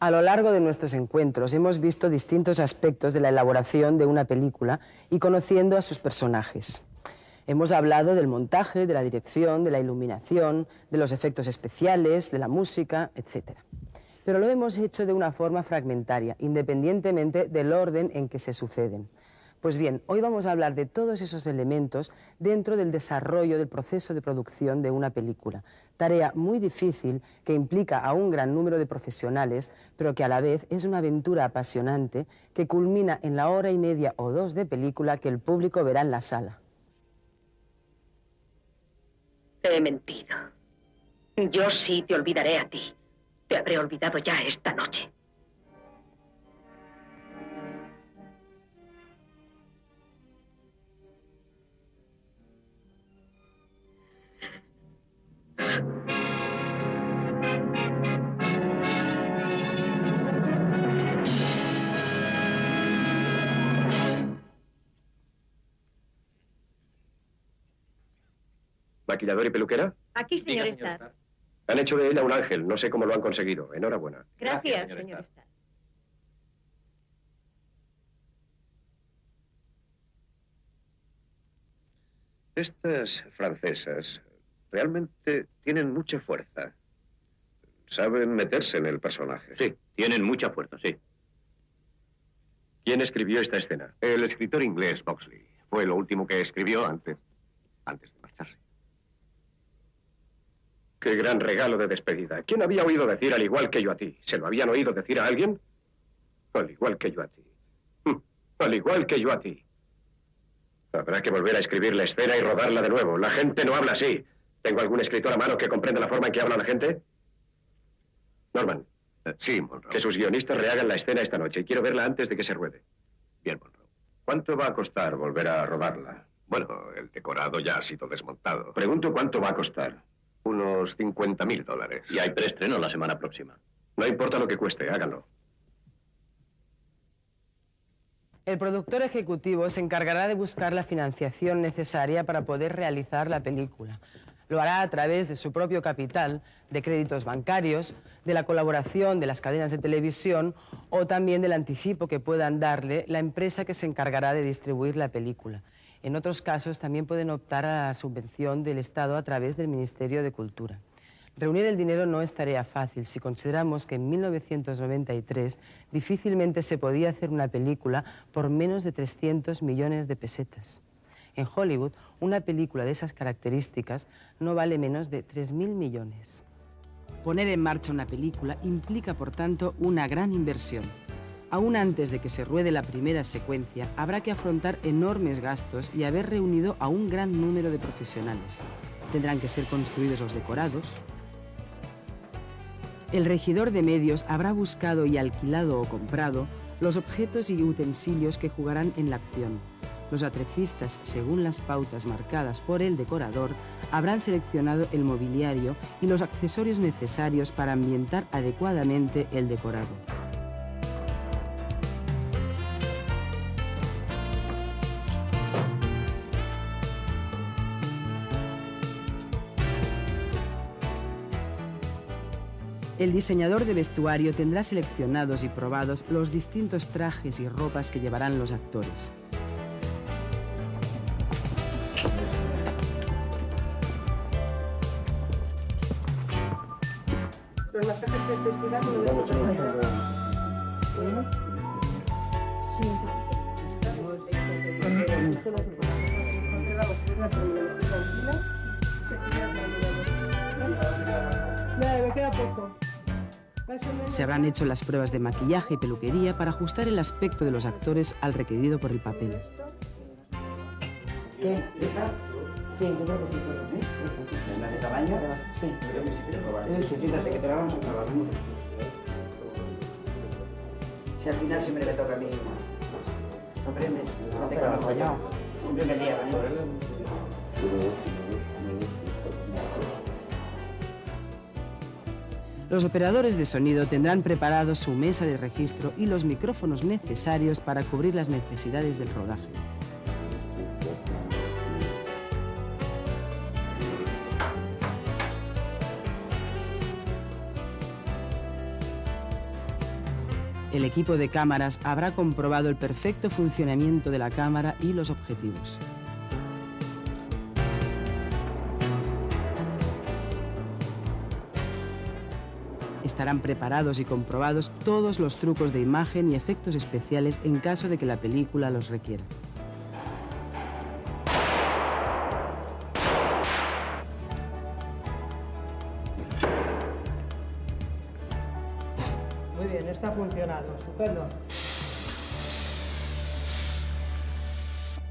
A lo largo de nuestros encuentros hemos visto distintos aspectos de la elaboración de una película y conociendo a sus personajes. Hemos hablado del montaje, de la dirección, de la iluminación, de los efectos especiales, de la música, etc. Pero lo hemos hecho de una forma fragmentaria, independientemente del orden en que se suceden. Pues bien, hoy vamos a hablar de todos esos elementos dentro del desarrollo del proceso de producción de una película. Tarea muy difícil que implica a un gran número de profesionales, pero que a la vez es una aventura apasionante que culmina en la hora y media o 2 de película que el público verá en la sala. Te he mentido. Yo sí te olvidaré a ti. Te habré olvidado ya esta noche. ¿Maquillador y peluquera? Aquí, señor Starr. Han hecho de ella un ángel. No sé cómo lo han conseguido. Enhorabuena. Gracias, señor Starr. Estas francesas realmente tienen mucha fuerza. Saben meterse en el personaje. Sí, tienen mucha fuerza, sí. ¿Quién escribió esta escena? El escritor inglés Boxley. Fue lo último que escribió antes de marcharse. Qué gran regalo de despedida. ¿Quién había oído decir al igual que yo a ti? ¿Se lo habían oído decir a alguien? Al igual que yo a ti. Al igual que yo a ti. Habrá que volver a escribir la escena y rodarla de nuevo. La gente no habla así. ¿Tengo algún escritor a mano que comprenda la forma en que habla la gente? Norman. Sí, Monroe. Que sus guionistas rehagan la escena esta noche. Quiero verla antes de que se ruede. Bien, Monroe. ¿Cuánto va a costar volver a rodarla? Bueno, el decorado ya ha sido desmontado. Pregunto cuánto va a costar. Unos $50.000. Y hay preestreno la semana próxima. No importa lo que cueste, háganlo. El productor ejecutivo se encargará de buscar la financiación necesaria para poder realizar la película. Lo hará a través de su propio capital, de créditos bancarios, de la colaboración de las cadenas de televisión o también del anticipo que puedan darle la empresa que se encargará de distribuir la película. En otros casos también pueden optar a la subvención del Estado a través del Ministerio de Cultura. Reunir el dinero no es tarea fácil si consideramos que en 1993 difícilmente se podía hacer una película por menos de 300 millones de pesetas. En Hollywood, una película de esas características no vale menos de 3.000 millones. Poner en marcha una película implica, por tanto, una gran inversión. Aún antes de que se ruede la primera secuencia, habrá que afrontar enormes gastos y haber reunido a un gran número de profesionales. Tendrán que ser construidos los decorados. El regidor de medios habrá buscado y alquilado o comprado los objetos y utensilios que jugarán en la acción. Los atrecistas, según las pautas marcadas por el decorador, habrán seleccionado el mobiliario y los accesorios necesarios para ambientar adecuadamente el decorado. El diseñador de vestuario tendrá seleccionados y probados los distintos trajes y ropas que llevarán los actores. Me queda poco. Se habrán hecho las pruebas de maquillaje y peluquería para ajustar el aspecto de los actores al requerido por el papel. ¿Qué? ¿Esta? Sí, yo creo que sí. ¿La de cabaña? Sí. Creo que sí quiero probar. Sí, no sé, que te la vamos a probar. Si al final siempre me toca a mí. ¿Comprendes? No te quedas fallado. Siempre me lía, ¿no? Los operadores de sonido tendrán preparado su mesa de registro y los micrófonos necesarios para cubrir las necesidades del rodaje. El equipo de cámaras habrá comprobado el perfecto funcionamiento de la cámara y los objetivos. Estarán preparados y comprobados todos los trucos de imagen y efectos especiales en caso de que la película los requiera. Muy bien, está funcionando, estupendo.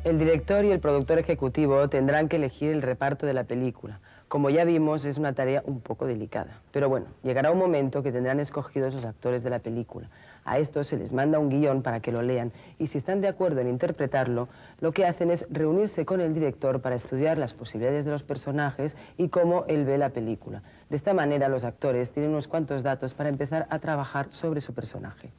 El director y el productor ejecutivo tendrán que elegir el reparto de la película. Como ya vimos, es una tarea un poco delicada. Pero bueno, llegará un momento que tendrán escogidos los actores de la película. A estos se les manda un guión para que lo lean y si están de acuerdo en interpretarlo, lo que hacen es reunirse con el director para estudiar las posibilidades de los personajes y cómo él ve la película. De esta manera, los actores tienen unos cuantos datos para empezar a trabajar sobre su personaje.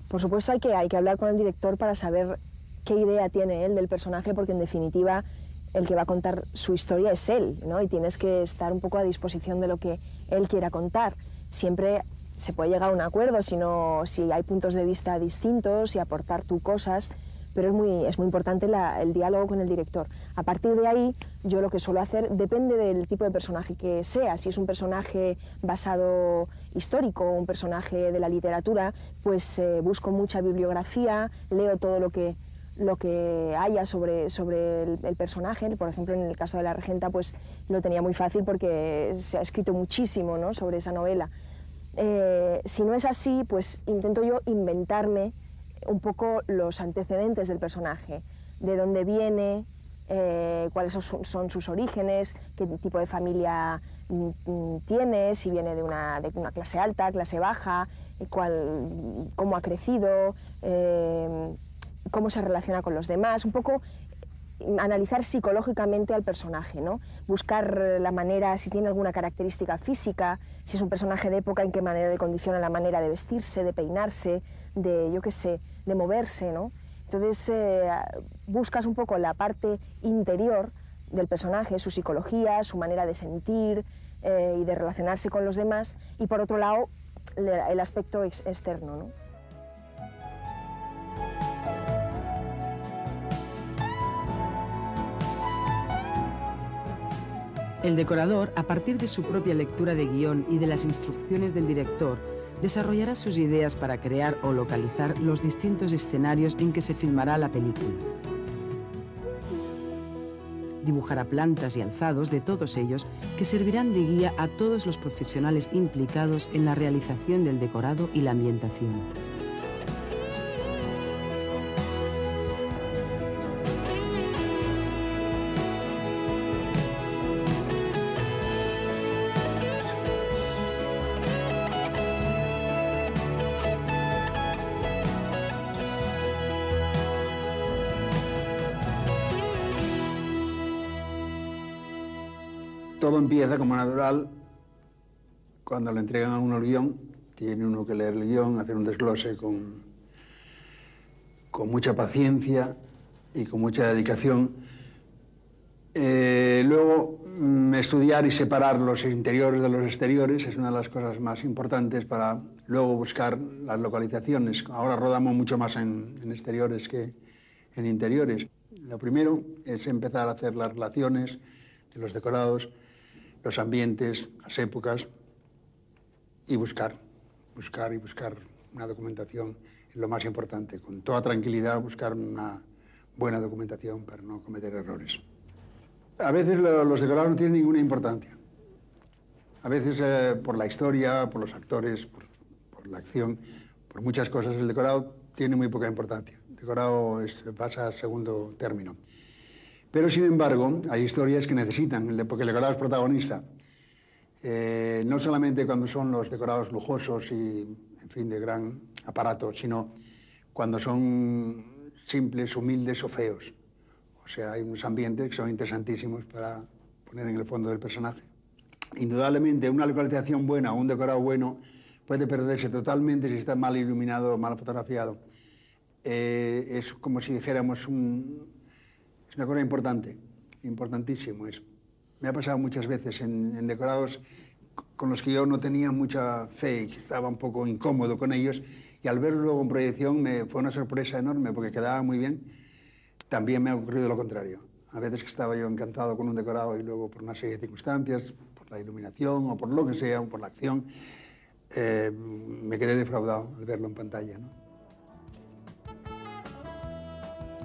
Por supuesto, hay que hablar con el director para saber qué idea tiene él del personaje, porque en definitiva el que va a contar su historia es él, ¿no? Y tienes que estar un poco a disposición de lo que él quiera contar. Siempre se puede llegar a un acuerdo si hay puntos de vista distintos y aportar tú cosas, pero es muy importante el diálogo con el director. A partir de ahí, yo lo que suelo hacer depende del tipo de personaje que sea. Si es un personaje basado histórico o un personaje de la literatura, pues busco mucha bibliografía, leo todo lo que haya sobre el personaje. Por ejemplo, en el caso de La Regenta, pues lo tenía muy fácil porque se ha escrito muchísimo, ¿no?, sobre esa novela. Si no es así, pues intento yo inventarme un poco los antecedentes del personaje, de dónde viene, cuáles son sus orígenes, qué tipo de familia tiene, si viene de una clase alta, clase baja, cómo ha crecido, cómo se relaciona con los demás, un poco analizar psicológicamente al personaje, ¿no? Buscar la manera, si tiene alguna característica física, si es un personaje de época, en qué manera le condiciona la manera de vestirse, de peinarse, de, yo qué sé, de moverse, ¿no? Entonces buscas un poco la parte interior del personaje, su psicología, su manera de sentir y de relacionarse con los demás, y por otro lado el aspecto externo, ¿no? El decorador, a partir de su propia lectura de guión y de las instrucciones del director, desarrollará sus ideas para crear o localizar los distintos escenarios en que se filmará la película. Dibujará plantas y alzados de todos ellos que servirán de guía a todos los profesionales implicados en la realización del decorado y la ambientación. Todo empieza como natural cuando le entregan a uno el guión. Tiene uno que leer el guión, hacer un desglose con mucha paciencia y con mucha dedicación. Luego, estudiar y separar los interiores de los exteriores es una de las cosas más importantes para luego buscar las localizaciones. Ahora rodamos mucho más en exteriores que en interiores. Lo primero es empezar a hacer las relaciones de los decorados, los ambientes, las épocas, y buscar una documentación es lo más importante. Con toda tranquilidad buscar una buena documentación para no cometer errores. A veces los decorados no tienen ninguna importancia. A veces por la historia, por los actores, por la acción, por muchas cosas, el decorado tiene muy poca importancia. El decorado pasa a segundo término. Pero, sin embargo, hay historias que necesitan, porque el decorado es protagonista. No solamente cuando son los decorados lujosos y, en fin, de gran aparato, sino cuando son simples, humildes o feos. O sea, hay unos ambientes que son interesantísimos para poner en el fondo del personaje. indudablemente una localización buena o un decorado bueno puede perderse totalmente si está mal iluminado o mal fotografiado. Es como si dijéramos, es una cosa importante, importantísimo. Me ha pasado muchas veces en decorados con los que yo no tenía mucha fe y estaba un poco incómodo con ellos, y al verlo luego en proyección fue una sorpresa enorme porque quedaba muy bien. También me ha ocurrido lo contrario. A veces que estaba yo encantado con un decorado y luego por una serie de circunstancias, por la iluminación o por lo que sea, o por la acción, me quedé defraudado al verlo en pantalla, ¿no?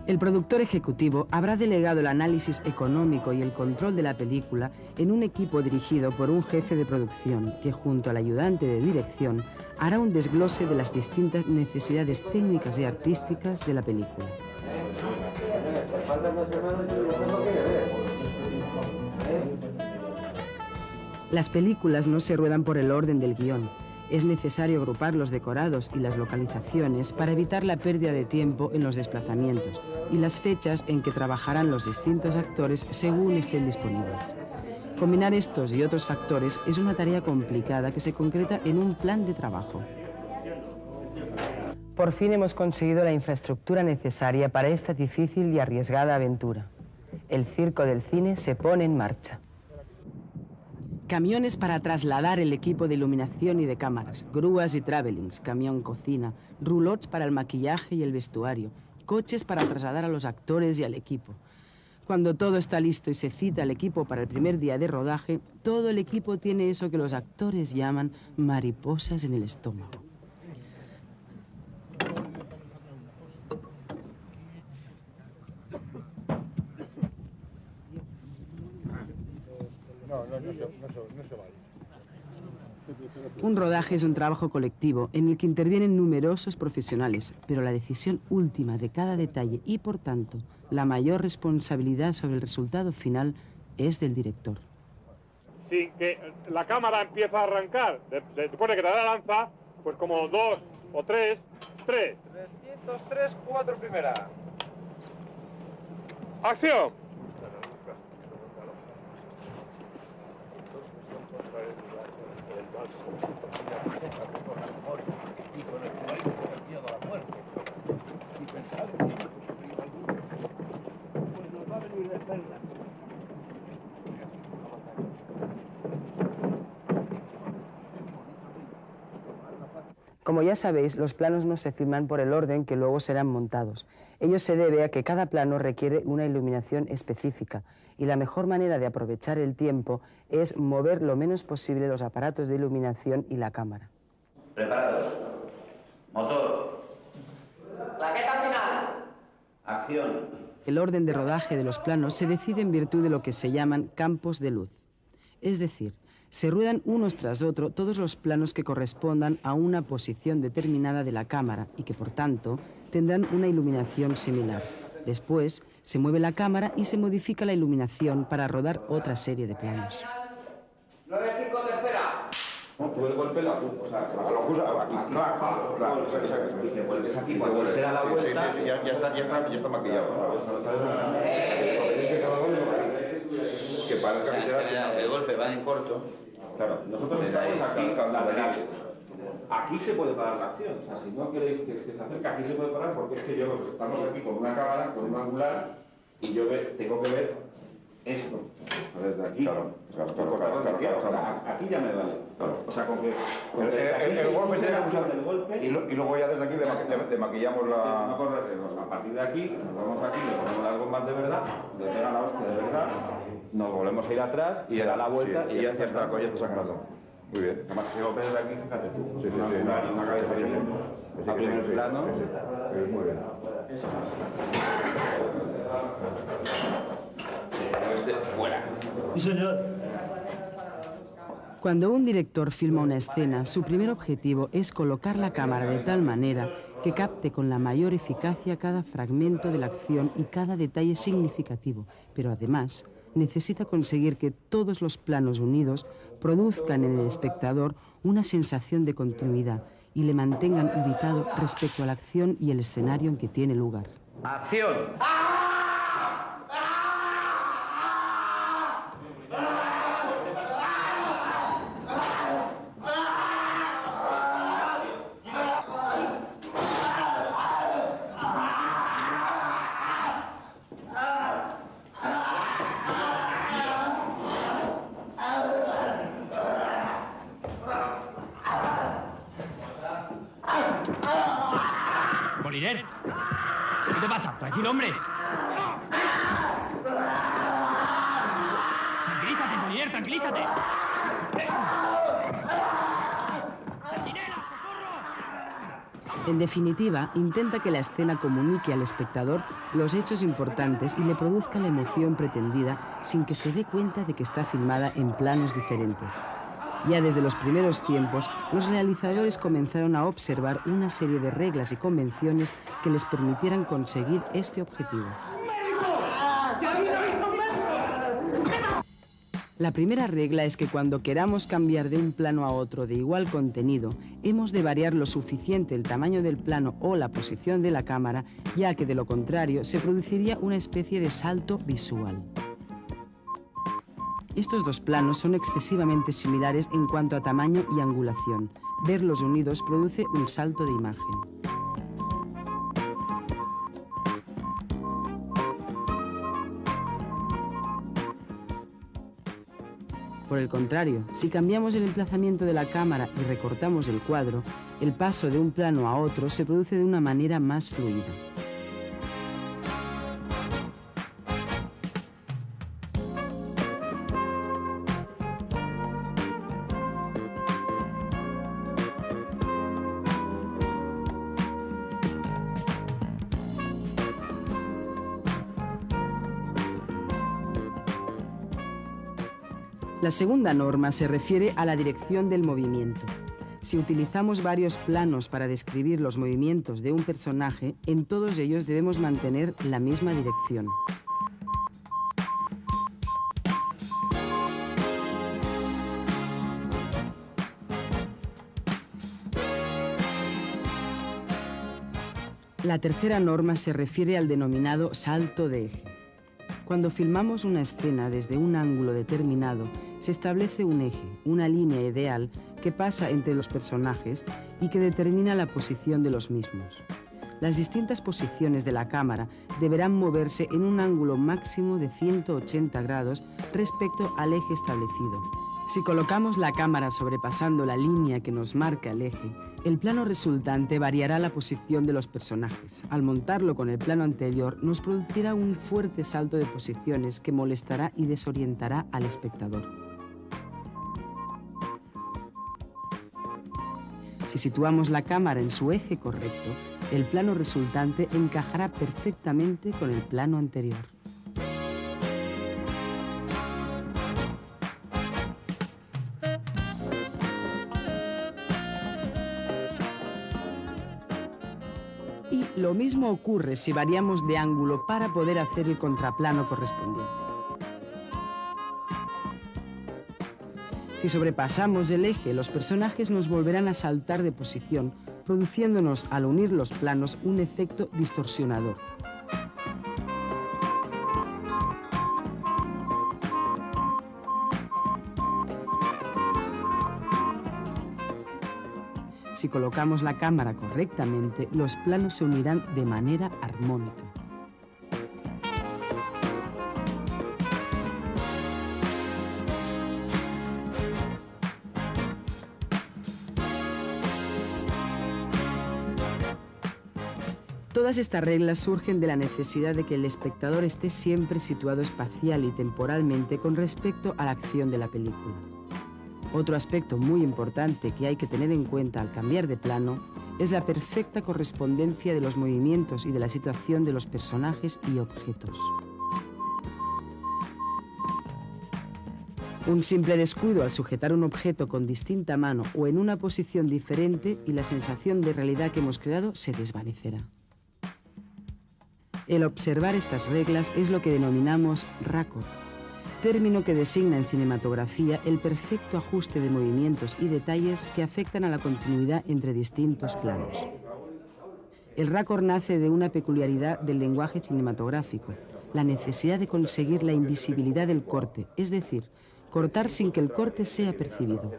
El productor ejecutivo habrá delegado el análisis económico y el control de la película en un equipo dirigido por un jefe de producción que, junto al ayudante de dirección, hará un desglose de las distintas necesidades técnicas y artísticas de la película. Las películas no se ruedan por el orden del guión. Es necesario agrupar los decorados y las localizaciones para evitar la pérdida de tiempo en los desplazamientos y las fechas en que trabajarán los distintos actores según estén disponibles. Combinar estos y otros factores es una tarea complicada que se concreta en un plan de trabajo. Por fin hemos conseguido la infraestructura necesaria para esta difícil y arriesgada aventura. El circo del cine se pone en marcha. Camiones para trasladar el equipo de iluminación y de cámaras, grúas y travelings, camión cocina, roulots para el maquillaje y el vestuario, coches para trasladar a los actores y al equipo. Cuando todo está listo y se cita al equipo para el primer día de rodaje, todo el equipo tiene eso que los actores llaman mariposas en el estómago. Un rodaje es un trabajo colectivo en el que intervienen numerosos profesionales, pero la decisión última de cada detalle y, por tanto, la mayor responsabilidad sobre el resultado final es del director. Si que la cámara empieza a arrancar, después de que te da la lanza, pues como 2 o 3, 3. 303, 4 primera. ¡Acción! Como ya sabéis, los planos no se filman por el orden que luego serán montados. Ello se debe a que cada plano requiere una iluminación específica y la mejor manera de aprovechar el tiempo es mover lo menos posible los aparatos de iluminación y la cámara. Preparados. Motor. Claqueta final. Acción. El orden de rodaje de los planos se decide en virtud de lo que se llaman campos de luz. Es decir, se ruedan unos tras otro todos los planos que correspondan a una posición determinada de la cámara y que, por tanto, tendrán una iluminación similar. Después, se mueve la cámara y se modifica la iluminación para rodar otra serie de planos. 9-5 tercera. Tú el golpe lo acusas aquí. Claro, y te vuelves aquí, cuando se da la vuelta... Sí, ya está maquillado. Que parezca que te da... El golpe va en corto. Claro, nosotros estamos aquí laterales. Aquí se puede parar la acción. O sea, si no queréis que se acerque, aquí se puede parar porque es que yo estamos aquí con una cámara, con un angular, y yo tengo que ver esto. Desde aquí. Claro. Aquí ya me vale. Claro. O sea, con que el golpe se debe usar del golpe. Y luego ya desde aquí le maquillamos la... No corre riesgos. A partir de aquí, nos vamos aquí, le ponemos las gomas de verdad, le pega la hostia de verdad, nos volvemos a ir atrás, y da la vuelta y ya está sangrando. Muy bien. Además que golpe desde aquí, fíjate tú. Un angular y una cabeza bien. A primer plano. Muy bien. Fuera. Sí, señor. Cuando un director filma una escena, su primer objetivo es colocar la cámara de tal manera que capte con la mayor eficacia cada fragmento de la acción y cada detalle significativo, pero además necesita conseguir que todos los planos unidos produzcan en el espectador una sensación de continuidad y le mantengan ubicado respecto a la acción y el escenario en que tiene lugar. ¡Acción! Moliner. ¿Qué te pasa? Tranquilo, hombre. Tranquilízate, Moliner, tranquilízate. En definitiva, intenta que la escena comunique al espectador los hechos importantes y le produzca la emoción pretendida sin que se dé cuenta de que está filmada en planos diferentes. Ya desde los primeros tiempos, los realizadores comenzaron a observar una serie de reglas y convenciones que les permitieran conseguir este objetivo. La primera regla es que cuando queramos cambiar de un plano a otro de igual contenido, hemos de variar lo suficiente el tamaño del plano o la posición de la cámara, ya que de lo contrario se produciría una especie de salto visual. Estos dos planos son excesivamente similares en cuanto a tamaño y angulación. Verlos unidos produce un salto de imagen. Por el contrario, si cambiamos el emplazamiento de la cámara y recortamos el cuadro, el paso de un plano a otro se produce de una manera más fluida. La segunda norma se refiere a la dirección del movimiento. Si utilizamos varios planos para describir los movimientos de un personaje, en todos ellos debemos mantener la misma dirección. La tercera norma se refiere al denominado salto de eje. Cuando filmamos una escena desde un ángulo determinado, se establece un eje, una línea ideal que pasa entre los personajes y que determina la posición de los mismos. Las distintas posiciones de la cámara deberán moverse en un ángulo máximo de 180 grados respecto al eje establecido. Si colocamos la cámara sobrepasando la línea que nos marca el eje, el plano resultante variará la posición de los personajes. Al montarlo con el plano anterior, nos producirá un fuerte salto de posiciones que molestará y desorientará al espectador. Si situamos la cámara en su eje correcto, el plano resultante encajará perfectamente con el plano anterior. Y lo mismo ocurre si variamos de ángulo para poder hacer el contraplano correspondiente. Si sobrepasamos el eje, los personajes nos volverán a saltar de posición, produciéndonos, al unir los planos, un efecto distorsionador. Si colocamos la cámara correctamente, los planos se unirán de manera armónica. Todas estas reglas surgen de la necesidad de que el espectador esté siempre situado espacial y temporalmente con respecto a la acción de la película. Otro aspecto muy importante que hay que tener en cuenta al cambiar de plano es la perfecta correspondencia de los movimientos y de la situación de los personajes y objetos. Un simple descuido al sujetar un objeto con distinta mano o en una posición diferente y la sensación de realidad que hemos creado se desvanecerá. El observar estas reglas es lo que denominamos raccord, término que designa en cinematografía el perfecto ajuste de movimientos y detalles que afectan a la continuidad entre distintos planos. El raccord nace de una peculiaridad del lenguaje cinematográfico, la necesidad de conseguir la invisibilidad del corte, es decir, cortar sin que el corte sea percibido.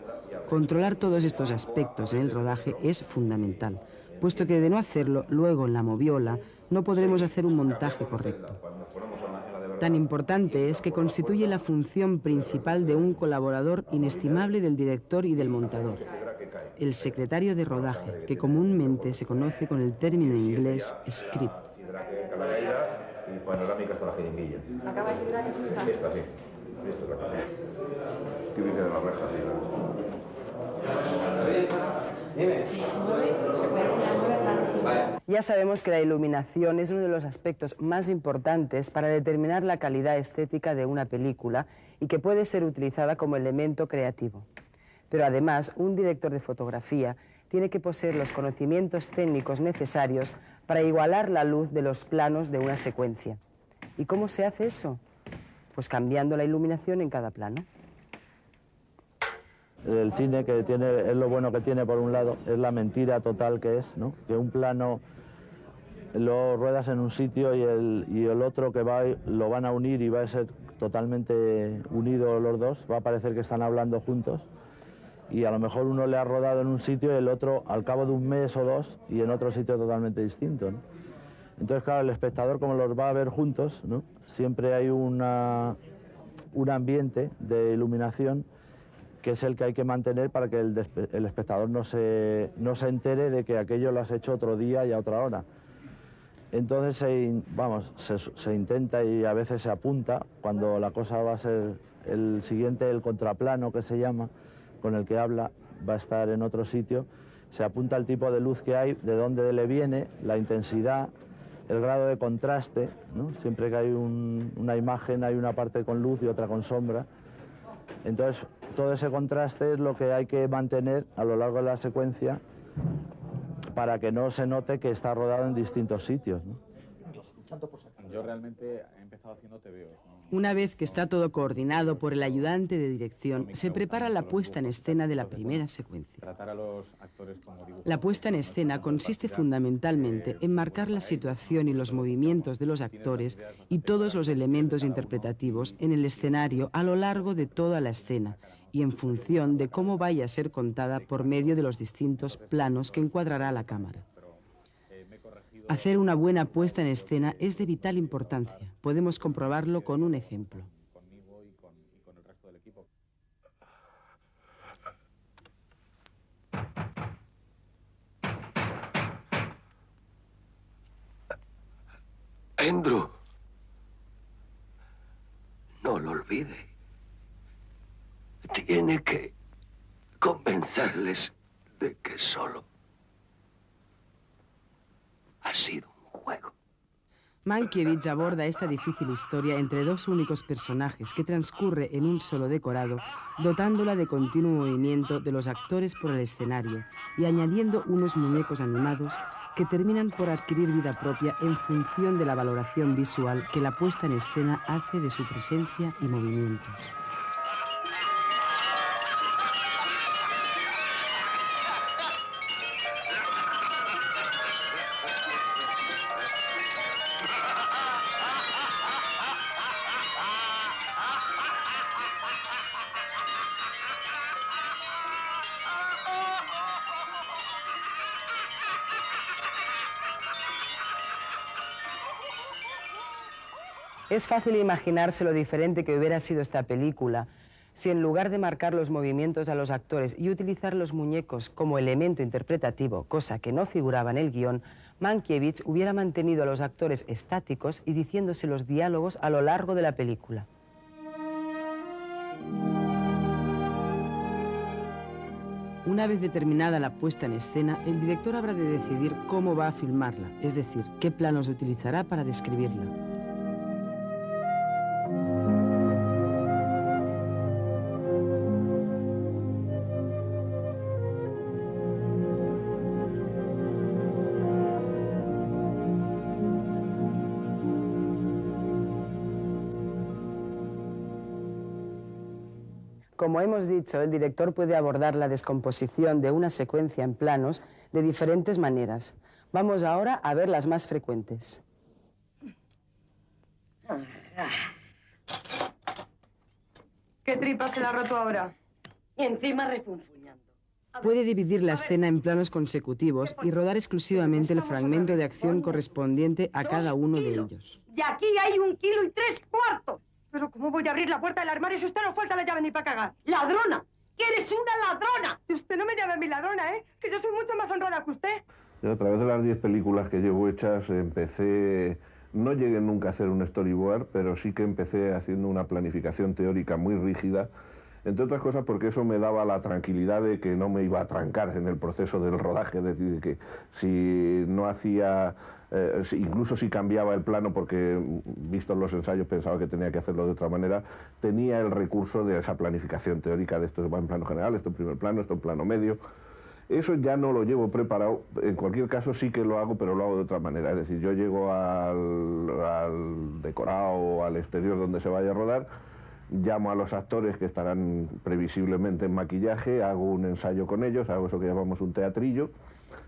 Controlar todos estos aspectos en el rodaje es fundamental, puesto que de no hacerlo, luego en la moviola no podremos hacer un montaje correcto. Tan importante es que constituye la función principal de un colaborador inestimable del director y del montador. el secretario de rodaje, que comúnmente se conoce con el término inglés script. Y panorámica hasta la jeringuilla. ¿La cama de fibra que es esta? Esta, sí. Esta es la cama. Que viene de las rejas. Ya sabemos que la iluminación es uno de los aspectos más importantes para determinar la calidad estética de una película y que puede ser utilizada como elemento creativo. Pero además, un director de fotografía tiene que poseer los conocimientos técnicos necesarios para igualar la luz de los planos de una secuencia. ¿Y cómo se hace eso? Pues cambiando la iluminación en cada plano. El cine que tiene, es lo bueno que tiene por un lado, es la mentira total que es, ¿no? Que un plano lo ruedas en un sitio y el otro que va lo van a unir y va a ser totalmente unido los dos, va a parecer que están hablando juntos y a lo mejor uno le ha rodado en un sitio y el otro al cabo de un mes o dos y en otro sitio totalmente distinto, ¿no? Entonces, claro, el espectador como los va a ver juntos, ¿no? Siempre hay un ambiente de iluminación que es el que hay que mantener para que el espectador no se entere de que aquello lo has hecho otro día y a otra hora. Entonces se intenta y a veces se apunta cuando la cosa va a ser el siguiente, el contraplano que se llama, con el que habla, va a estar en otro sitio, se apunta el tipo de luz que hay, de dónde le viene, la intensidad, el grado de contraste, ¿no? Siempre que hay una imagen hay una parte con luz y otra con sombra. Entonces, todo ese contraste es lo que hay que mantener a lo largo de la secuencia para que no se note que está rodado en distintos sitios, ¿no? Yo realmente he empezado haciendo TVOs, ¿no? Una vez que está todo coordinado por el ayudante de dirección, se prepara la puesta en escena de la primera secuencia. La puesta en escena consiste fundamentalmente en marcar la situación y los movimientos de los actores y todos los elementos interpretativos en el escenario a lo largo de toda la escena y en función de cómo vaya a ser contada por medio de los distintos planos que encuadrará la cámara. Hacer una buena puesta en escena es de vital importancia. Podemos comprobarlo con un ejemplo. Andrew, no lo olvide. Tiene que convencerles de que solo ha sido un juego. Mankiewicz aborda esta difícil historia entre dos únicos personajes que transcurre en un solo decorado, dotándola de continuo movimiento de los actores por el escenario y añadiendo unos muñecos animados que terminan por adquirir vida propia en función de la valoración visual que la puesta en escena hace de su presencia y movimientos. Es fácil imaginarse lo diferente que hubiera sido esta película si en lugar de marcar los movimientos a los actores y utilizar los muñecos como elemento interpretativo, cosa que no figuraba en el guión, Mankiewicz hubiera mantenido a los actores estáticos y diciéndose los diálogos a lo largo de la película. Una vez determinada la puesta en escena, el director habrá de decidir cómo va a filmarla, es decir, qué planos utilizará para describirla. Como hemos dicho, el director puede abordar la descomposición de una secuencia en planos de diferentes maneras. Vamos ahora a ver las más frecuentes. ¿Qué tripas se la ha roto ahora? Y encima refunfuñando. Puede dividir la escena en planos consecutivos y rodar exclusivamente el fragmento de acción correspondiente a cada uno de ellos. Y aquí hay 1 kilo y 3 cuartos. Pero ¿cómo voy a abrir la puerta del armario si usted no falta la llave ni para cagar? ¡Ladrona! ¡Que eres una ladrona! Y usted no me llame a mi ladrona, ¿eh? Que yo soy mucho más honrada que usted. Yo a través de las 10 películas que llevo hechas empecé... No llegué nunca a hacer un storyboard, pero sí que empecé haciendo una planificación teórica muy rígida, entre otras cosas porque eso me daba la tranquilidad de que no me iba a trancar en el proceso del rodaje, es decir, que si no hacía... incluso si cambiaba el plano, porque visto los ensayos pensaba que tenía que hacerlo de otra manera, tenía el recurso de esa planificación teórica de esto va en plano general, esto en primer plano, esto en plano medio. Eso ya no lo llevo preparado, en cualquier caso sí que lo hago, pero lo hago de otra manera. Es decir, yo llego al decorado o al exterior donde se vaya a rodar, llamo a los actores que estarán previsiblemente en maquillaje, hago un ensayo con ellos, hago eso que llamamos un teatrillo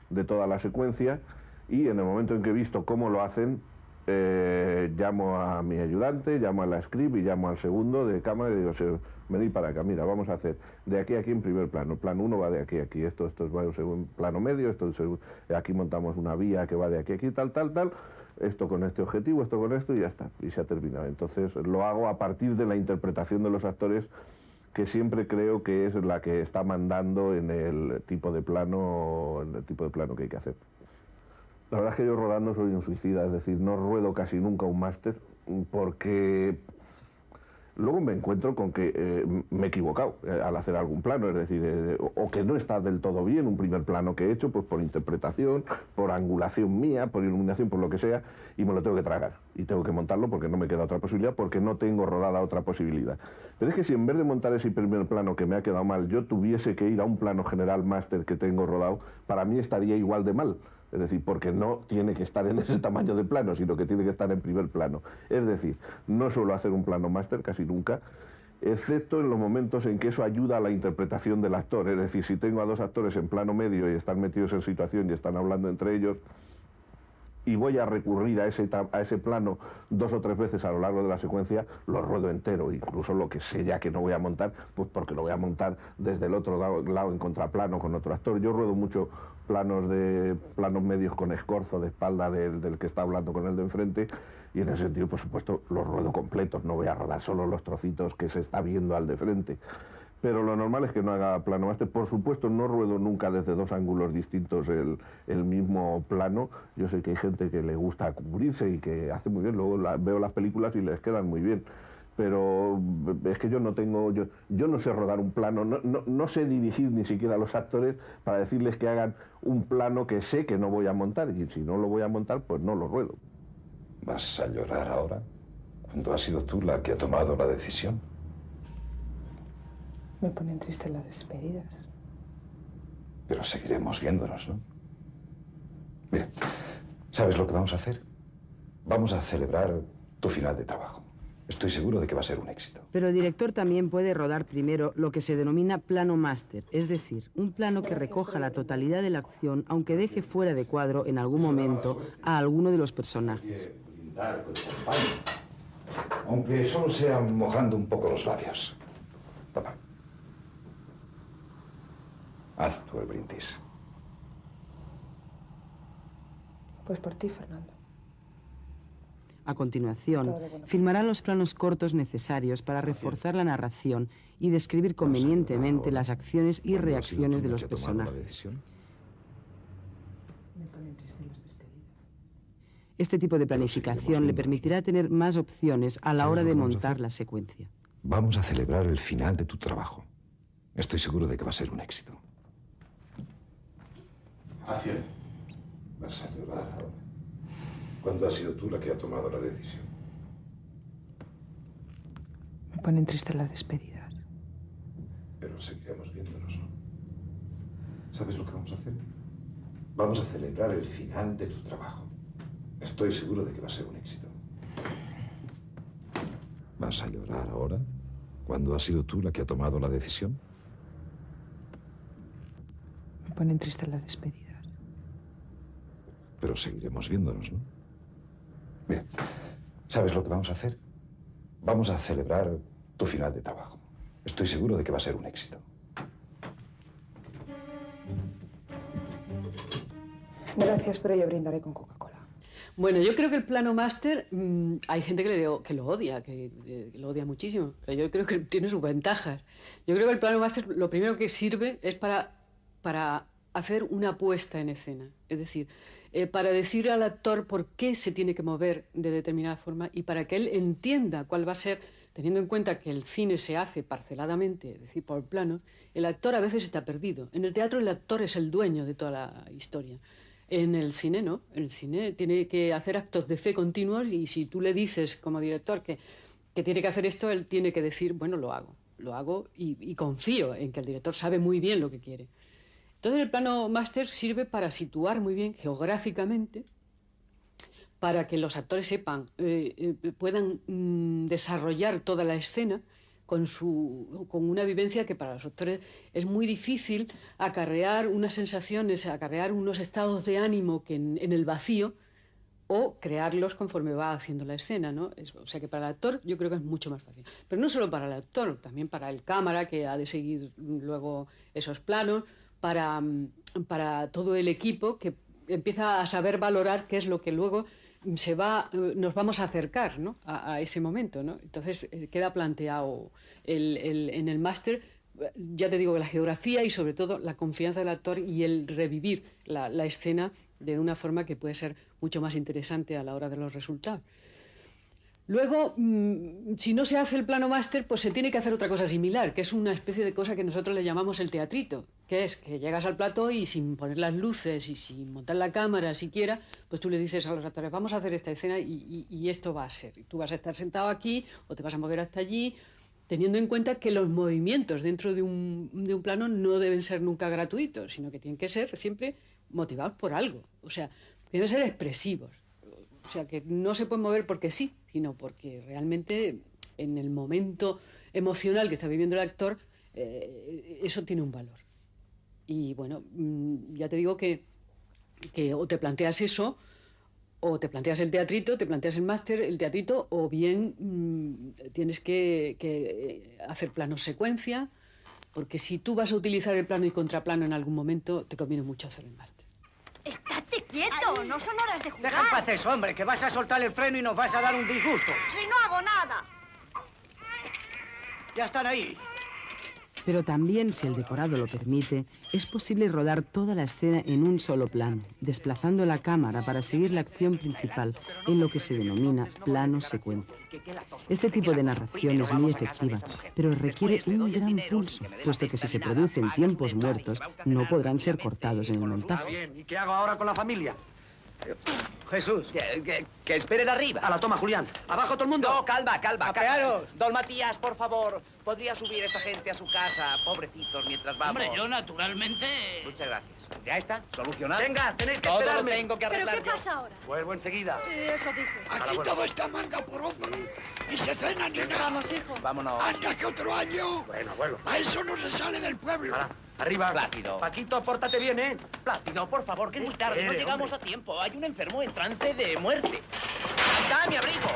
de toda la secuencia, y en el momento en que he visto cómo lo hacen, llamo a mi ayudante, llamo a la script y llamo al segundo de cámara y digo, venid para acá, mira, vamos a hacer de aquí a aquí en primer plano, plano 1 va de aquí a aquí, esto va en plano medio, aquí montamos una vía que va de aquí a aquí, tal, esto con este objetivo, esto con esto y ya está, y se ha terminado. Entonces lo hago a partir de la interpretación de los actores, que siempre creo que es la que está mandando en el tipo de plano que hay que hacer. La verdad es que yo rodando soy un suicida, es decir, no ruedo casi nunca un máster porque luego me encuentro con que me he equivocado al hacer algún plano, es decir, o que no está del todo bien un primer plano que he hecho, pues por interpretación, por angulación mía, por iluminación, por lo que sea, y me lo tengo que tragar. Y tengo que montarlo porque no me queda otra posibilidad, porque no tengo rodada otra posibilidad. Pero es que si en vez de montar ese primer plano que me ha quedado mal, yo tuviese que ir a un plano general máster que tengo rodado, para mí estaría igual de mal. Es decir, porque no tiene que estar en ese tamaño de plano, sino que tiene que estar en primer plano. Es decir, no suelo hacer un plano máster casi nunca, excepto en los momentos en que eso ayuda a la interpretación del actor. Es decir, si tengo a dos actores en plano medio y están metidos en situación y están hablando entre ellos, y voy a recurrir a ese plano 2 o 3 veces a lo largo de la secuencia, lo ruedo entero, incluso lo que sé ya que no voy a montar, pues porque lo voy a montar desde el otro lado en contraplano con otro actor. Yo ruedo mucho planos medios con escorzo de espalda del que está hablando con el de enfrente, y en ese sentido, por supuesto, los ruedo completos, no voy a rodar solo los trocitos que se está viendo al de frente. Pero lo normal es que no haga plano máster. Por supuesto, no ruedo nunca desde 2 ángulos distintos el mismo plano. Yo sé que hay gente que le gusta cubrirse y que hace muy bien, luego veo las películas y les quedan muy bien. Pero es que yo no sé rodar un plano, no sé dirigir ni siquiera a los actores para decirles que hagan un plano que sé que no voy a montar, y si no lo voy a montar, pues no lo ruedo. ¿Vas a llorar ahora, cuando has sido tú la que ha tomado la decisión? Me ponen tristes las despedidas. Pero seguiremos viéndonos, ¿no? Mira, ¿sabes lo que vamos a hacer? Vamos a celebrar tu final de trabajo. Estoy seguro de que va a ser un éxito. Pero el director también puede rodar primero lo que se denomina plano máster, es decir, un plano que recoja la totalidad de la acción, aunque deje fuera de cuadro en algún momento a alguno de los personajes. Aunque solo sea mojando un poco los labios. Toma. Haz tú el brindis. Pues por ti, Fernando. A continuación, filmarán los planos cortos necesarios para reforzar la narración y describir convenientemente las acciones y reacciones de los personajes. Este tipo de planificación le permitirá tener más opciones a la hora de montar la secuencia. Vamos a celebrar el final de tu trabajo. Estoy seguro de que va a ser un éxito. Acción. Vas a llorar ahora. ¿Cuándo has sido tú la que ha tomado la decisión? Me ponen tristes las despedidas. Pero seguiremos viéndonos, ¿no? ¿Sabes lo que vamos a hacer? Vamos a celebrar el final de tu trabajo. Estoy seguro de que va a ser un éxito. ¿Vas a llorar ahora, cuando has sido tú la que ha tomado la decisión? Me ponen tristes las despedidas. Pero seguiremos viéndonos, ¿no? Mira, ¿sabes lo que vamos a hacer? Vamos a celebrar tu final de trabajo. Estoy seguro de que va a ser un éxito. Gracias, pero yo brindaré con Coca-Cola. Bueno, yo creo que el plano máster, hay gente que lo odia, que lo odia muchísimo, pero yo creo que tiene sus ventajas. Yo creo que el plano máster lo primero que sirve es para hacer una puesta en escena, es decir, para decir al actor por qué se tiene que mover de determinada forma y para que él entienda cuál va a ser, teniendo en cuenta que el cine se hace parceladamente, es decir, por planos, el actor a veces está perdido. En el teatro el actor es el dueño de toda la historia. En el cine no, en el cine tiene que hacer actos de fe continuos y si tú le dices como director que tiene que hacer esto, él tiene que decir, bueno, lo hago y confío en que el director sabe muy bien lo que quiere. Entonces el plano máster sirve para situar muy bien geográficamente, para que los actores sepan, puedan desarrollar toda la escena con una vivencia que para los actores es muy difícil acarrear unas sensaciones, acarrear unos estados de ánimo que en el vacío o crearlos conforme va haciendo la escena, ¿no? O sea que para el actor yo creo que es mucho más fácil. Pero no solo para el actor, también para el cámara que ha de seguir luego esos planos, para todo el equipo que empieza a saber valorar qué es lo que luego nos vamos a acercar, ¿no? a ese momento, ¿no? Entonces queda planteado en el máster, ya te digo, que la geografía y sobre todo la confianza del actor y el revivir la escena de una forma que puede ser mucho más interesante a la hora de los resultados. Luego, si no se hace el plano máster, pues se tiene que hacer otra cosa similar, que es una especie de cosa que nosotros le llamamos el teatrito, que es que llegas al plató y sin poner las luces y sin montar la cámara siquiera, pues tú le dices a los actores, vamos a hacer esta escena y esto va a ser. Y tú vas a estar sentado aquí o te vas a mover hasta allí, teniendo en cuenta que los movimientos dentro de un plano no deben ser nunca gratuitos, sino que tienen que ser siempre motivados por algo, o sea, deben ser expresivos. O sea, que no se puede mover porque sí, sino porque realmente en el momento emocional que está viviendo el actor, eso tiene un valor. Y bueno, ya te digo que o te planteas eso, o te planteas el teatrito, te planteas el máster, el teatrito, o bien tienes que hacer planos secuencia, porque si tú vas a utilizar el plano y contraplano en algún momento, te conviene mucho hacer el máster. ¡Estate quieto! No son horas de jugar. Deja en paz eso, hombre, que vas a soltar el freno y nos vas a dar un disgusto. ¡Si no hago nada! Ya están ahí. Pero también, si el decorado lo permite, es posible rodar toda la escena en un solo plano, desplazando la cámara para seguir la acción principal en lo que se denomina plano secuencia. Este tipo de narración es muy efectiva, pero requiere un gran pulso, puesto que si se producen tiempos muertos, no podrán ser cortados en el montaje. ¿Y qué hago ahora con la familia? Jesús. Que esperen arriba. A la toma, Julián. ¡Abajo todo el mundo! No, calma. ¡Apearos! Don Matías, por favor, ¿podría subir esta gente a su casa, pobrecitos, mientras vamos? Hombre, yo naturalmente... Muchas gracias. ¿Ya está? ¿Solucionado? Venga, tenéis que todo esperarme. Lo tengo que arreglar. ¿Pero qué pasa ahora? Vuelvo enseguida. Sí, eso dices. Aquí todo está manga por hombro. Ni se cena ni nada. Vamos, hijo. Vámonos. Anda que otro año. Bueno, abuelo. A eso no se sale del pueblo. Arriba. Plácido. Paquito, pórtate bien, ¿eh? Plácido, por favor, que es muy tarde. No llegamos a tiempo. Hay un enfermo en trance de muerte. ¡Anda, mi abrigo!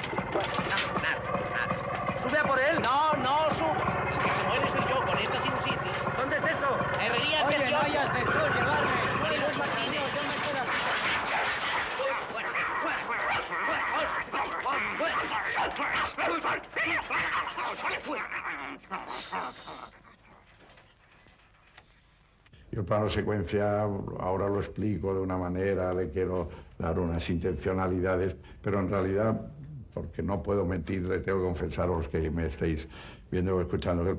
Nada. ¿Sube a por él? No, subo. El que se muere soy yo con esta sinusitis. ¿Dónde es eso? Herrería Oye, 18. no hay ascensor, llevarme. Luis Martínez. Yo me quedo aquí. Yo el plano secuencia ahora lo explico de una manera, le quiero dar unas intencionalidades, pero en realidad, porque no puedo mentir, le tengo que confesar a los que me estéis viendo o escuchando que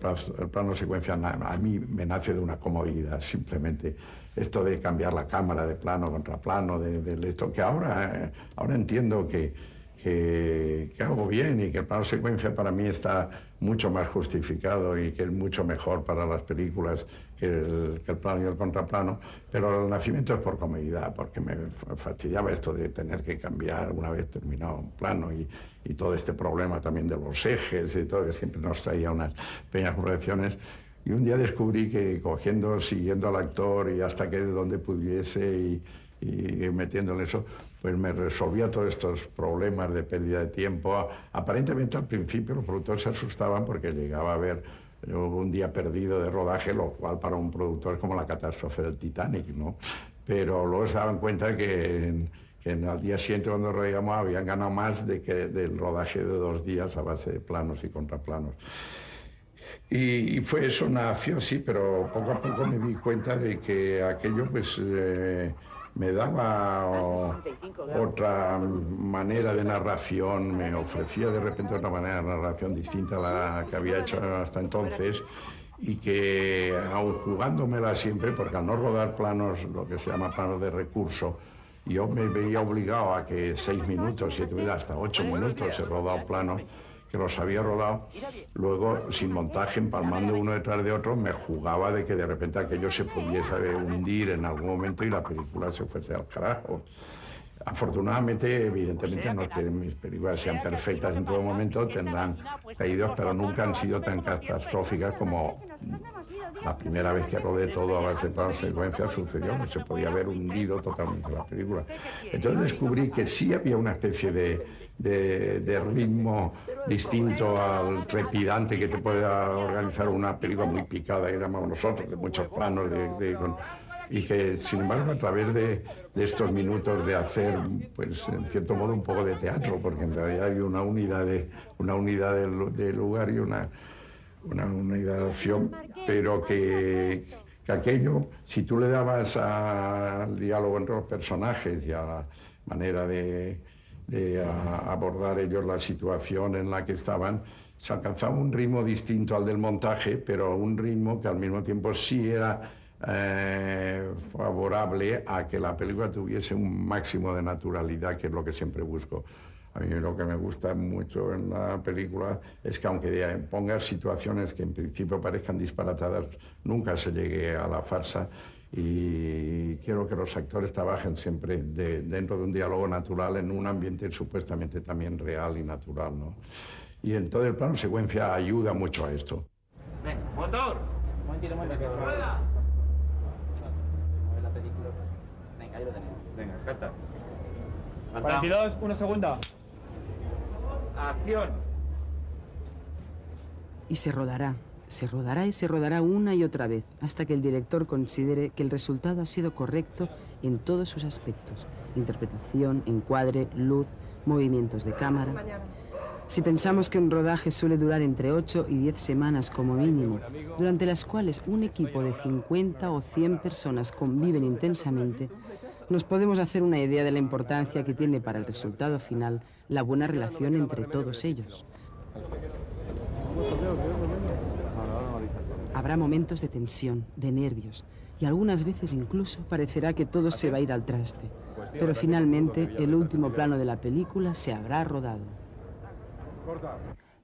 el plano secuencia a mí me nace de una comodidad, simplemente. Esto de cambiar la cámara de plano contra plano, de esto, que ahora entiendo que hago bien y que el plano secuencia para mí está mucho más justificado y que es mucho mejor para las películas que el plano y el contraplano, pero el nacimiento es por comodidad, porque me fastidiaba esto de tener que cambiar una vez terminado un plano y todo este problema también de los ejes y todo, que siempre nos traía unas pequeñas correcciones. Y un día descubrí que siguiendo al actor y hasta que donde pudiese y metiéndole eso, pues me resolvía todos estos problemas de pérdida de tiempo. Aparentemente al principio los productores se asustaban porque llegaba a haber un día perdido de rodaje, lo cual para un productor es como la catástrofe del Titanic, ¿no? Pero luego se daban cuenta que que al día siguiente cuando rodamos habían ganado más del rodaje de 2 días a base de planos y contraplanos. Y fue eso, nació así, pero poco a poco me di cuenta de que aquello pues me daba otra manera de narración, me ofrecía de repente otra manera de narración distinta a la que había hecho hasta entonces, y que aun jugándomela siempre, porque al no rodar planos, lo que se llama planos de recurso, yo me veía obligado a que 6 minutos, 7 minutos, hasta 8 minutos he rodado planos que los había rodado, luego sin montaje, empalmando uno detrás de otro, me jugaba de que de repente aquello se pudiese hundir en algún momento y la película se fuese al carajo. Afortunadamente, evidentemente, no es que mis películas sean perfectas en todo momento, tendrán caídos, pero nunca han sido tan catastróficas como la primera vez que rodé todo a base de planos secuencias sucedió, que se podía haber hundido totalmente la película. Entonces descubrí que sí había una especie de ritmo distinto al trepidante que te puede organizar una película muy picada que llamamos nosotros, de muchos planos, y que, sin embargo, a través de estos minutos de hacer, pues, en cierto modo, un poco de teatro, porque en realidad hay una unidad de lugar y una unidad de acción, pero que aquello, si tú le dabas al diálogo entre los personajes y a la manera de abordar ellos la situación en la que estaban, se alcanzaba un ritmo distinto al del montaje, pero un ritmo que al mismo tiempo sí era favorable a que la película tuviese un máximo de naturalidad, que es lo que siempre busco. A mí lo que me gusta mucho en la película es que aunque pongas situaciones que en principio parezcan disparatadas, nunca se llegue a la farsa, y quiero que los actores trabajen siempre dentro de un diálogo natural en un ambiente supuestamente también real y natural, ¿no? Y entonces el plano secuencia ayuda mucho a esto. Venga, motor. ¡Rueda! La película. Venga, ahí lo tenemos. Venga, canta. 42, 1 segundo. Acción. Y se rodará y se rodará una y otra vez, hasta que el director considere que el resultado ha sido correcto en todos sus aspectos: interpretación, encuadre, luz, movimientos de cámara. Si pensamos que un rodaje suele durar entre 8 y 10 semanas como mínimo, durante las cuales un equipo de 50 o 100 personas conviven intensamente, nos podemos hacer una idea de la importancia que tiene para el resultado final la buena relación entre todos ellos. Habrá momentos de tensión, de nervios, y algunas veces incluso parecerá que todo se va a ir al traste. Pero finalmente el último plano de la película se habrá rodado.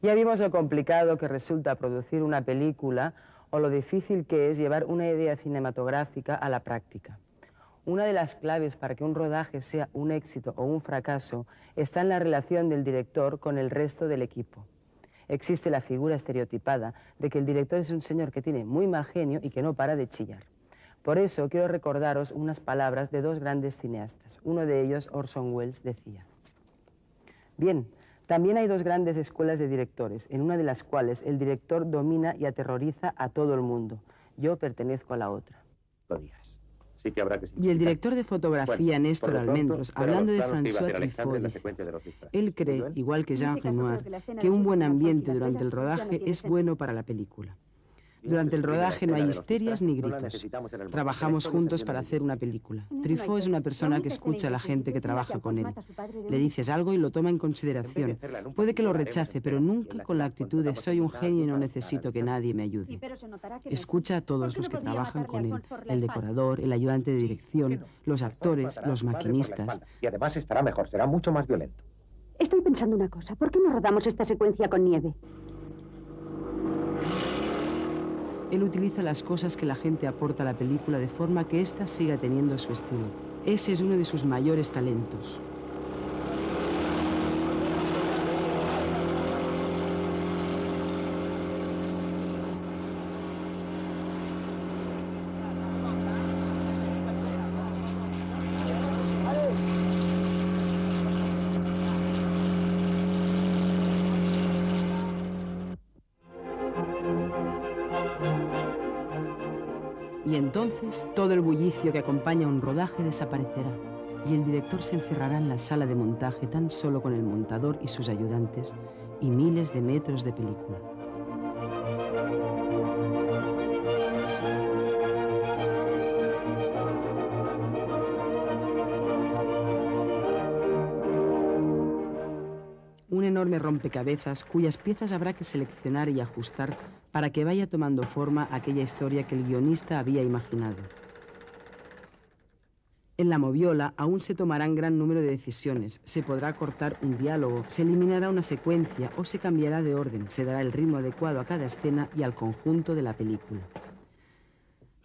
Ya vimos lo complicado que resulta producir una película o lo difícil que es llevar una idea cinematográfica a la práctica. Una de las claves para que un rodaje sea un éxito o un fracaso está en la relación del director con el resto del equipo. Existe la figura estereotipada de que el director es un señor que tiene muy mal genio y que no para de chillar. Por eso quiero recordaros unas palabras de 2 grandes cineastas. Uno de ellos, Orson Welles, decía: bien, también hay 2 grandes escuelas de directores, en una de las cuales el director domina y aterroriza a todo el mundo. Yo pertenezco a la otra. Sí que habrá que y el director de fotografía, Néstor Almendros, hablando de François Truffaut, dice: él cree, igual que Jean Renoir, que un buen ambiente durante el rodaje es bueno para la película. Durante el rodaje no hay histerias ni gritos. Trabajamos juntos para hacer una película. Truffaut es una persona que escucha a la gente que trabaja con él. Le dices algo y lo toma en consideración. Puede que lo rechace, pero nunca con la actitud de soy un genio y no necesito que nadie me ayude. Escucha a todos los que trabajan con él: el decorador, el ayudante de dirección, los actores, los maquinistas. Y además estará mejor, será mucho más violento. Estoy pensando una cosa. ¿Por qué no rodamos esta secuencia con nieve? Él utiliza las cosas que la gente aporta a la película de forma que ésta siga teniendo su estilo. Ese es uno de sus mayores talentos. Y entonces todo el bullicio que acompaña un rodaje desaparecerá. y el director se encerrará en la sala de montaje tan solo con el montador y sus ayudantes y miles de metros de película. Un enorme rompecabezas cuyas piezas habrá que seleccionar y ajustar para que vaya tomando forma aquella historia que el guionista había imaginado. En la moviola aún se tomarán gran número de decisiones, se podrá cortar un diálogo, se eliminará una secuencia o se cambiará de orden, se dará el ritmo adecuado a cada escena y al conjunto de la película.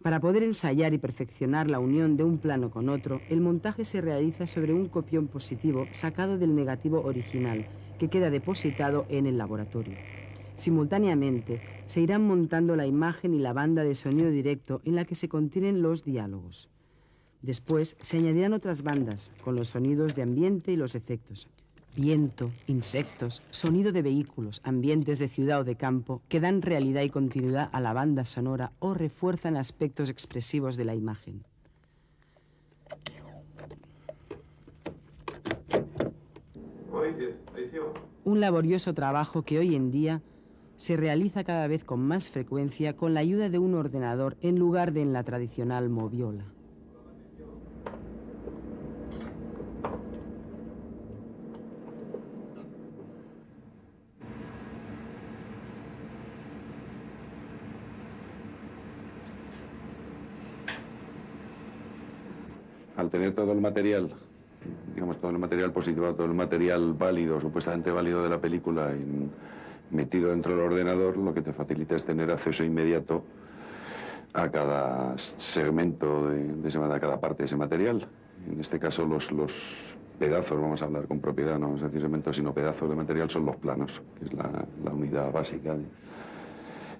Para poder ensayar y perfeccionar la unión de un plano con otro, el montaje se realiza sobre un copión positivo sacado del negativo original, que queda depositado en el laboratorio. Simultáneamente, se irán montando la imagen y la banda de sonido directo en la que se contienen los diálogos. Después, se añadirán otras bandas, con los sonidos de ambiente y los efectos. Viento, insectos, sonido de vehículos, ambientes de ciudad o de campo, que dan realidad y continuidad a la banda sonora o refuerzan aspectos expresivos de la imagen. Un laborioso trabajo que hoy en día se realiza cada vez con más frecuencia con la ayuda de un ordenador en lugar de en la tradicional moviola. Al tener todo el material, digamos, todo el material positivo, todo el material válido, supuestamente válido de la película, metido dentro del ordenador, lo que te facilita es tener acceso inmediato a cada segmento a cada parte de ese material. En este caso, los pedazos, vamos a hablar con propiedad, no vamos a decir segmentos, sino pedazos de material, son los planos, que es la unidad básica.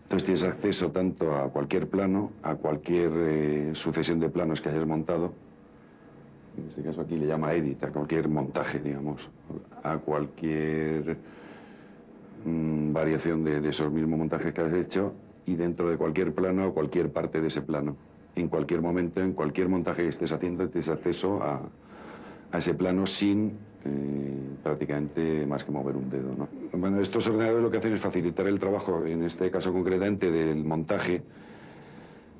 Entonces tienes acceso tanto a cualquier plano, a cualquier sucesión de planos que hayas montado. En este caso aquí le llama edit, a cualquier montaje, digamos, a cualquier variación de esos mismos montajes que has hecho, y dentro de cualquier plano o cualquier parte de ese plano. En cualquier momento, en cualquier montaje que estés haciendo, tienes acceso a ese plano sin prácticamente más que mover un dedo, ¿no? Bueno, estos ordenadores lo que hacen es facilitar el trabajo, en este caso concretamente del montaje,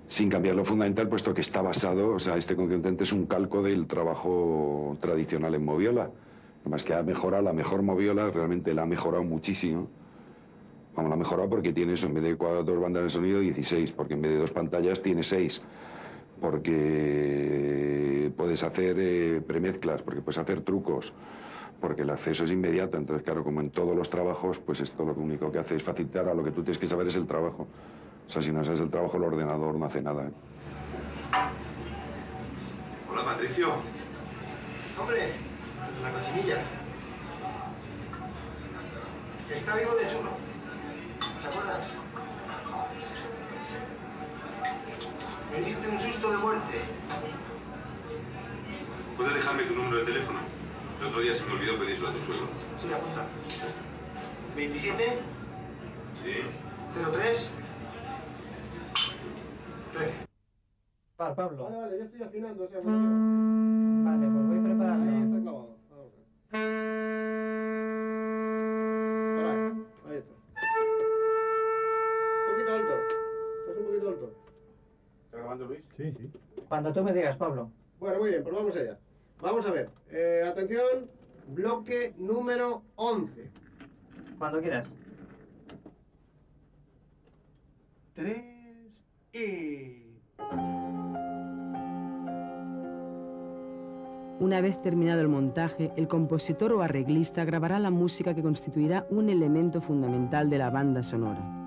sin cambiar lo fundamental, puesto que está basado, o sea, este concretamente es un calco del trabajo tradicional en moviola. Además que ha mejorado, la mejor moviola realmente la ha mejorado muchísimo. Vamos, la ha mejorado porque tiene eso, en vez de 2 bandas de sonido, 16, porque en vez de 2 pantallas tiene 6, porque puedes hacer premezclas, porque puedes hacer trucos, porque el acceso es inmediato. Entonces, claro, como en todos los trabajos, pues esto lo único que hace es facilitar. A lo que tú tienes que saber es el trabajo. O sea, si no sabes el trabajo, el ordenador no hace nada, ¿eh? Hola, Patricio. Hombre, la cochinilla. Está vivo de chulo. ¿Te acuerdas? Me diste un susto de muerte. ¿Puedes dejarme tu número de teléfono? El otro día se me olvidó pedírselo a tu suegro. Sí, apunta. 27. Sí. 03. 13. Pablo. Vale, ya estoy afinando, o sea, Vale, pues voy preparando. Ahí está clavado. Vamos a ver. Ahí está. Un poquito alto. Estás un poquito alto. ¿Está grabando, Luis? Sí. Cuando tú me digas, Pablo. Bueno, muy bien, pues vamos allá. Vamos a ver. Atención, bloque número 11. Cuando quieras. 3 y... Una vez terminado el montaje, el compositor o arreglista grabará la música que constituirá un elemento fundamental de la banda sonora.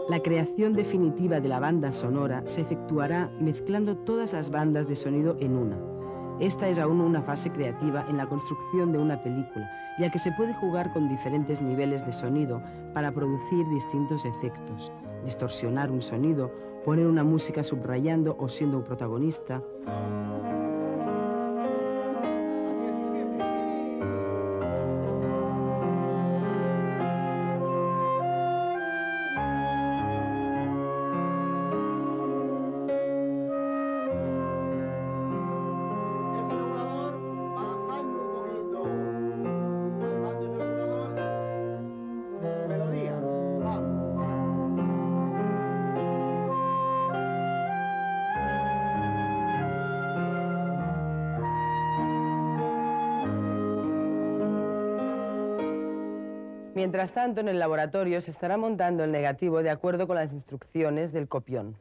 La creación definitiva de la banda sonora se efectuará mezclando todas las bandas de sonido en una. Esta es aún una fase creativa en la construcción de una película, ya que se puede jugar con diferentes niveles de sonido para producir distintos efectos, distorsionar un sonido poner una música subrayando o siendo un protagonista. Mientras tanto, en el laboratorio se estará montando el negativo de acuerdo con las instrucciones del copión.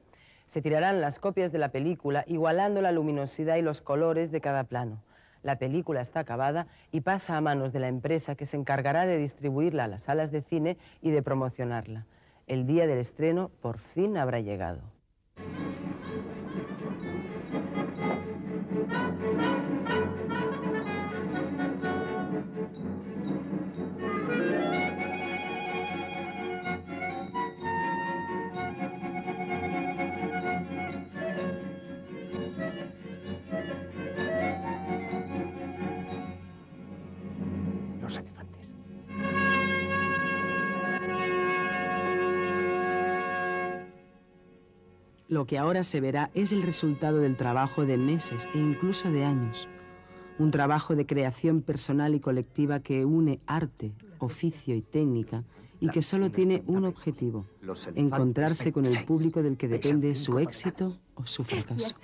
Se tirarán las copias de la película igualando la luminosidad y los colores de cada plano. La película está acabada y pasa a manos de la empresa que se encargará de distribuirla a las salas de cine y de promocionarla. El día del estreno por fin habrá llegado. Los elefantes. Lo que ahora se verá es el resultado del trabajo de meses e incluso de años. Un trabajo de creación personal y colectiva que une arte, oficio y técnica y que solo tiene un objetivo: encontrarse con el público del que depende su éxito o su fracaso.